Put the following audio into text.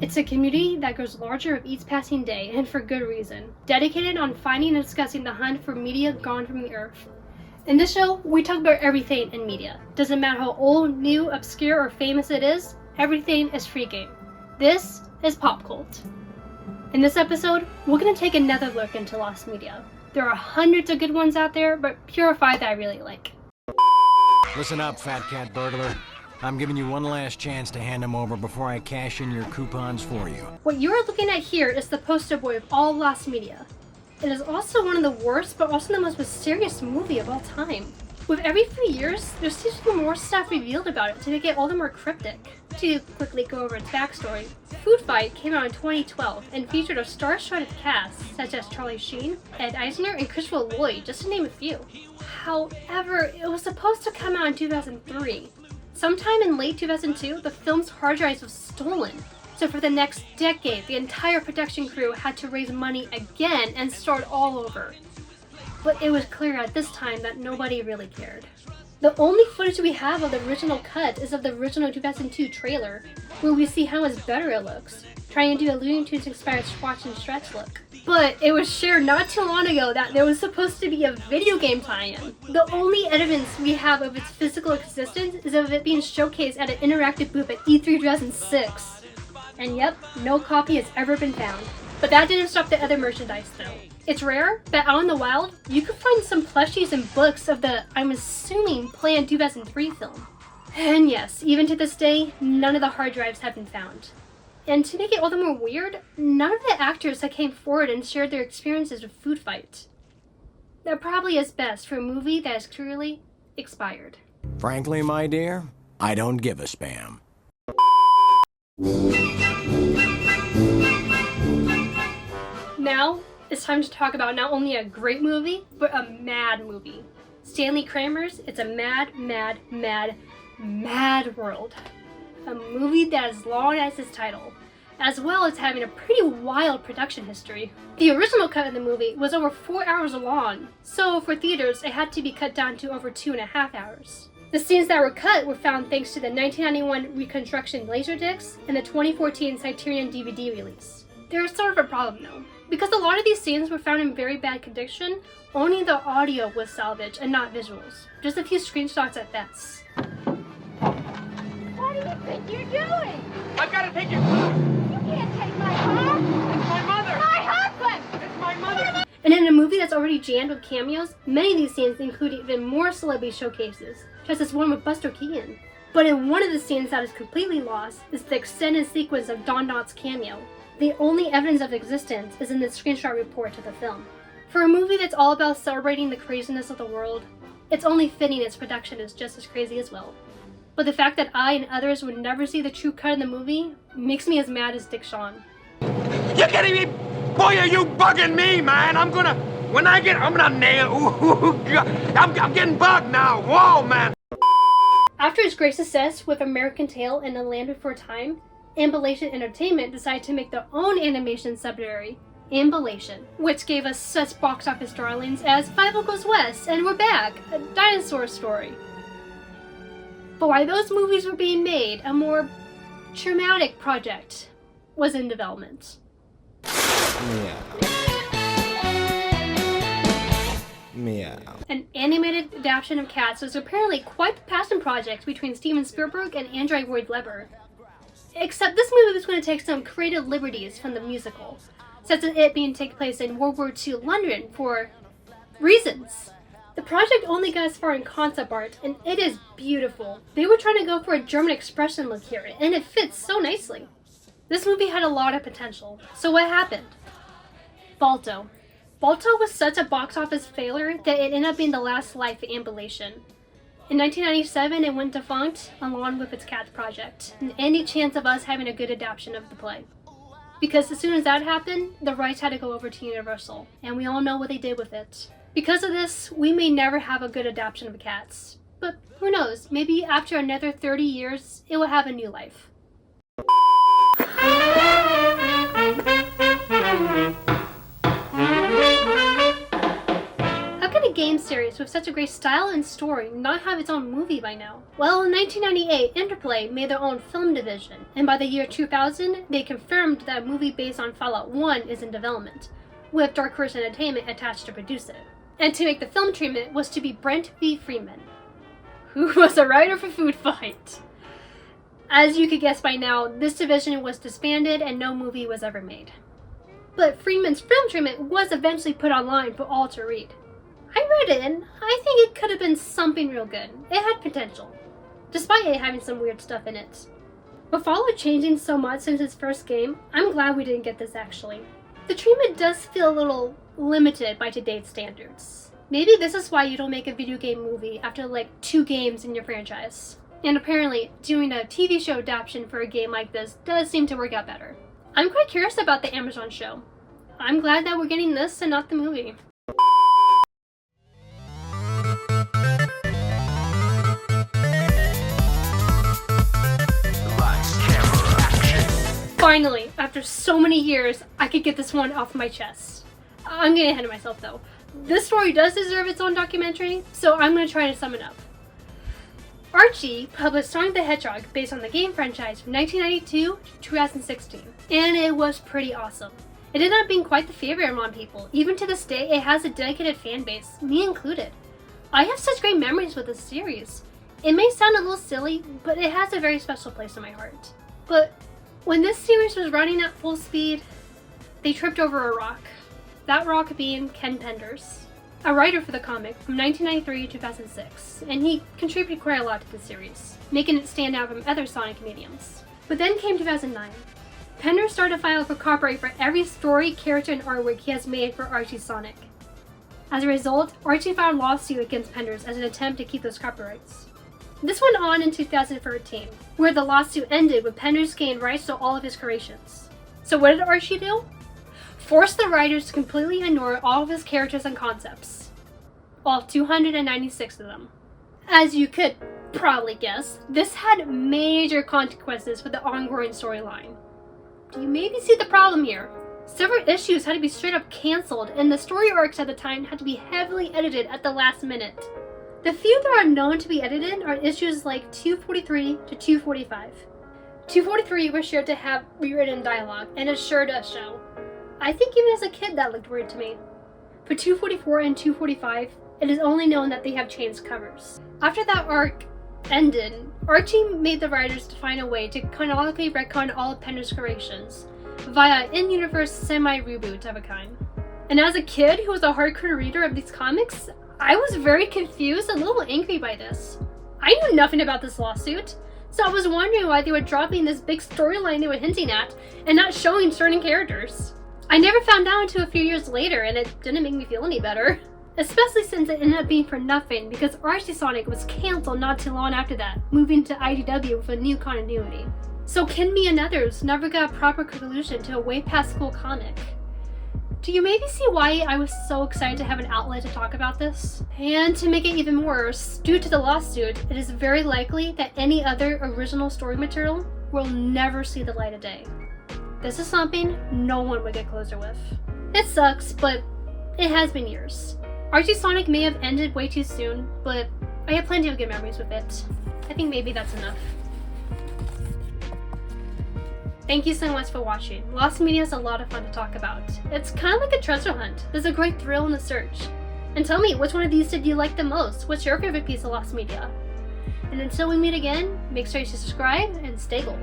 It's a community that grows larger with each passing day, and for good reason. Dedicated on finding and discussing the hunt for media gone from the earth. In this show, we talk about everything in media. Doesn't matter how old, new, obscure, or famous it is, everything is free game. This is Pop Cult. In this episode, we're going to take another look into lost media. There are hundreds of good ones out there, but purify that I really like. Listen up, Fat Cat Burglar. I'm giving you one last chance to hand them over before I cash in your coupons for you. What you're looking at here is the poster boy of all lost media. It is also one of the worst, but also the most mysterious movie of all time. With every few years, there seems to be more stuff revealed about it to make it all the more cryptic. To quickly go over its backstory, Food Fight came out in 2012 and featured a star-studded cast such as Charlie Sheen, Ed Eisner, and Christopher Lloyd, just to name a few. However, it was supposed to come out in 2003. Sometime in late 2002, the film's hard drive was stolen. So for the next decade, the entire production crew had to raise money again and start all over. But it was clear at this time that nobody really cared. The only footage we have of the original cut is of the original 2002 trailer, where we see how much better it looks, trying to do a Looney Tunes inspired Squatch and Stretch look. But it was shared not too long ago that there was supposed to be a video game tie-in. The only evidence we have of its physical existence is of it being showcased at an interactive booth at E3 2006. And yep, no copy has ever been found. But that didn't stop the other merchandise though. It's rare, but out in the wild, you can find some plushies and books of the, I'm assuming, planned 2003 film. And yes, even to this day, none of the hard drives have been found. And to make it all the more weird, none of the actors that came forward and shared their experiences with Food Fight. That probably is best for a movie that is clearly expired. Frankly, my dear, I don't give a spam. Now, it's time to talk about not only a great movie, but a mad movie. Stanley Kramer's It's a Mad, Mad, Mad, Mad World. A movie that is long as its title, as well as having a pretty wild production history. The original cut of the movie was over 4 hours long, so for theaters it had to be cut down to over 2.5 hours. The scenes that were cut were found thanks to the 1991 Reconstruction Laserdiscs and the 2014 Criterion DVD release. There is sort of a problem though. Because a lot of these scenes were found in very bad condition, only the audio was salvaged and not visuals. Just a few screenshots at best. What do you think you're doing? I've got to take your car. You can't take my car. It's my mother. My husband! It's my mother. And in a movie that's already jammed with cameos, many of these scenes include even more celebrity showcases, just as one with Buster Keaton. But in one of the scenes that is completely lost is the extended sequence of Don Knotts' cameo. The only evidence of existence is in the screenshot report to the film. For a movie that's all about celebrating the craziness of the world, it's only fitting its production is just as crazy as well. But the fact that I and others would never see the true cut in the movie makes me as mad as Dick Shawn. You're kidding me? Boy, are you bugging me, man? I'm gonna nail. Ooh, I'm getting bugged now. Whoa, man. After its great success with American Tail and The Land Before Time, Ambulation Entertainment decided to make their own animation subsidiary, Ambulation, which gave us such box office darlings as Five Goes West and We're Back, a dinosaur story. But while those movies were being made, a more traumatic project was in development. Meow. An animated adaptation of Cats was apparently quite the passion project between Steven Spielberg and Andrew Lloyd Webber. Except this movie was going to take some creative liberties from the musical, such as it being take place in World War II London for reasons. The project only got as far in concept art, and it is beautiful. They were trying to go for a German expression look here, and it fits so nicely. This movie had a lot of potential. So what happened? Balto. Balto was such a box office failure that it ended up being the last life of Ambulation. In 1997, it went defunct along with its Cats project, and any chance of us having a good adaptation of the play. Because as soon as that happened, the rights had to go over to Universal, and we all know what they did with it. Because of this, we may never have a good adaptation of Cats. But who knows, maybe after another 30 years, it will have a new life. How can a game game series with such a great style and story not have its own movie by now? Well, in 1998, Interplay made their own film division, and by the year 2000, they confirmed that a movie based on Fallout 1 is in development, with Dark Horse Entertainment attached to produce it. And to make the film treatment was to be Brent V. Freeman, who was a writer for Food Fight. As you could guess by now, this division was disbanded and no movie was ever made. But Freeman's film treatment was eventually put online for all to read. I read it and I think it could have been something real good. It had potential, despite it having some weird stuff in it. With Fallout changing so much since its first game, I'm glad we didn't get this actually. The treatment does feel a little limited by today's standards. Maybe this is why you don't make a video game movie after like 2 games in your franchise. And apparently, doing a TV show adaptation for a game like this does seem to work out better. I'm quite curious about the Amazon show. I'm glad that we're getting this and not the movie. Finally, after so many years, I could get this one off my chest. I'm getting ahead of myself though. This story does deserve its own documentary, so I'm going to try to sum it up. Archie published Sonic the Hedgehog based on the game franchise from 1992 to 2016, and it was pretty awesome. It ended up being quite the favorite among people. Even to this day, it has a dedicated fan base, me included. I have such great memories with this series. It may sound a little silly, but it has a very special place in my heart. But when this series was running at full speed, they tripped over a rock. That rock being Ken Penders, a writer for the comic from 1993 to 2006, and he contributed quite a lot to the series, making it stand out from other Sonic mediums. But then came 2009. Penders started to file for copyright for every story, character, and artwork he has made for Archie Sonic. As a result, Archie filed a lawsuit against Penders as an attempt to keep those copyrights. This went on in 2013, where the lawsuit ended with Penders gained rights to all of his creations. So what did Archie do? Forced the writers to completely ignore all of his characters and concepts. All 296 of them. As you could probably guess, this had major consequences for the ongoing storyline. Do you maybe see the problem here? Several issues had to be straight up cancelled, and the story arcs at the time had to be heavily edited at the last minute. The few that are known to be edited are issues like 243 to 245. 243 was sure to have rewritten dialogue, and it sure does show. I think even as a kid that looked weird to me. For 244 and 245, it is only known that they have changed covers. After that arc ended, Archie made the writers to find a way to canonically retcon all of Penders' creations via in-universe semi-reboot of a kind. And as a kid who was a hardcore reader of these comics, I was very confused and a little angry by this. I knew nothing about this lawsuit, so I was wondering why they were dropping this big storyline they were hinting at and not showing certain characters. I never found out until a few years later, and it didn't make me feel any better. Especially since it ended up being for nothing, because Archie Sonic was cancelled not too long after that, moving to IDW with a new continuity. So Kenme and others never got a proper conclusion to a way past school comic. Do you maybe see why I was so excited to have an outlet to talk about this? And to make it even worse, due to the lawsuit, it is very likely that any other original story material will never see the light of day. This is something no one would get closer with. It sucks, but it has been years. Archie Sonic may have ended way too soon, but I have plenty of good memories with it. I think maybe that's enough. Thank you so much for watching. Lost Media is a lot of fun to talk about. It's kind of like a treasure hunt. There's a great thrill in the search. And tell me, which one of these did you like the most? What's your favorite piece of Lost Media? And until we meet again, make sure you subscribe and stay gold.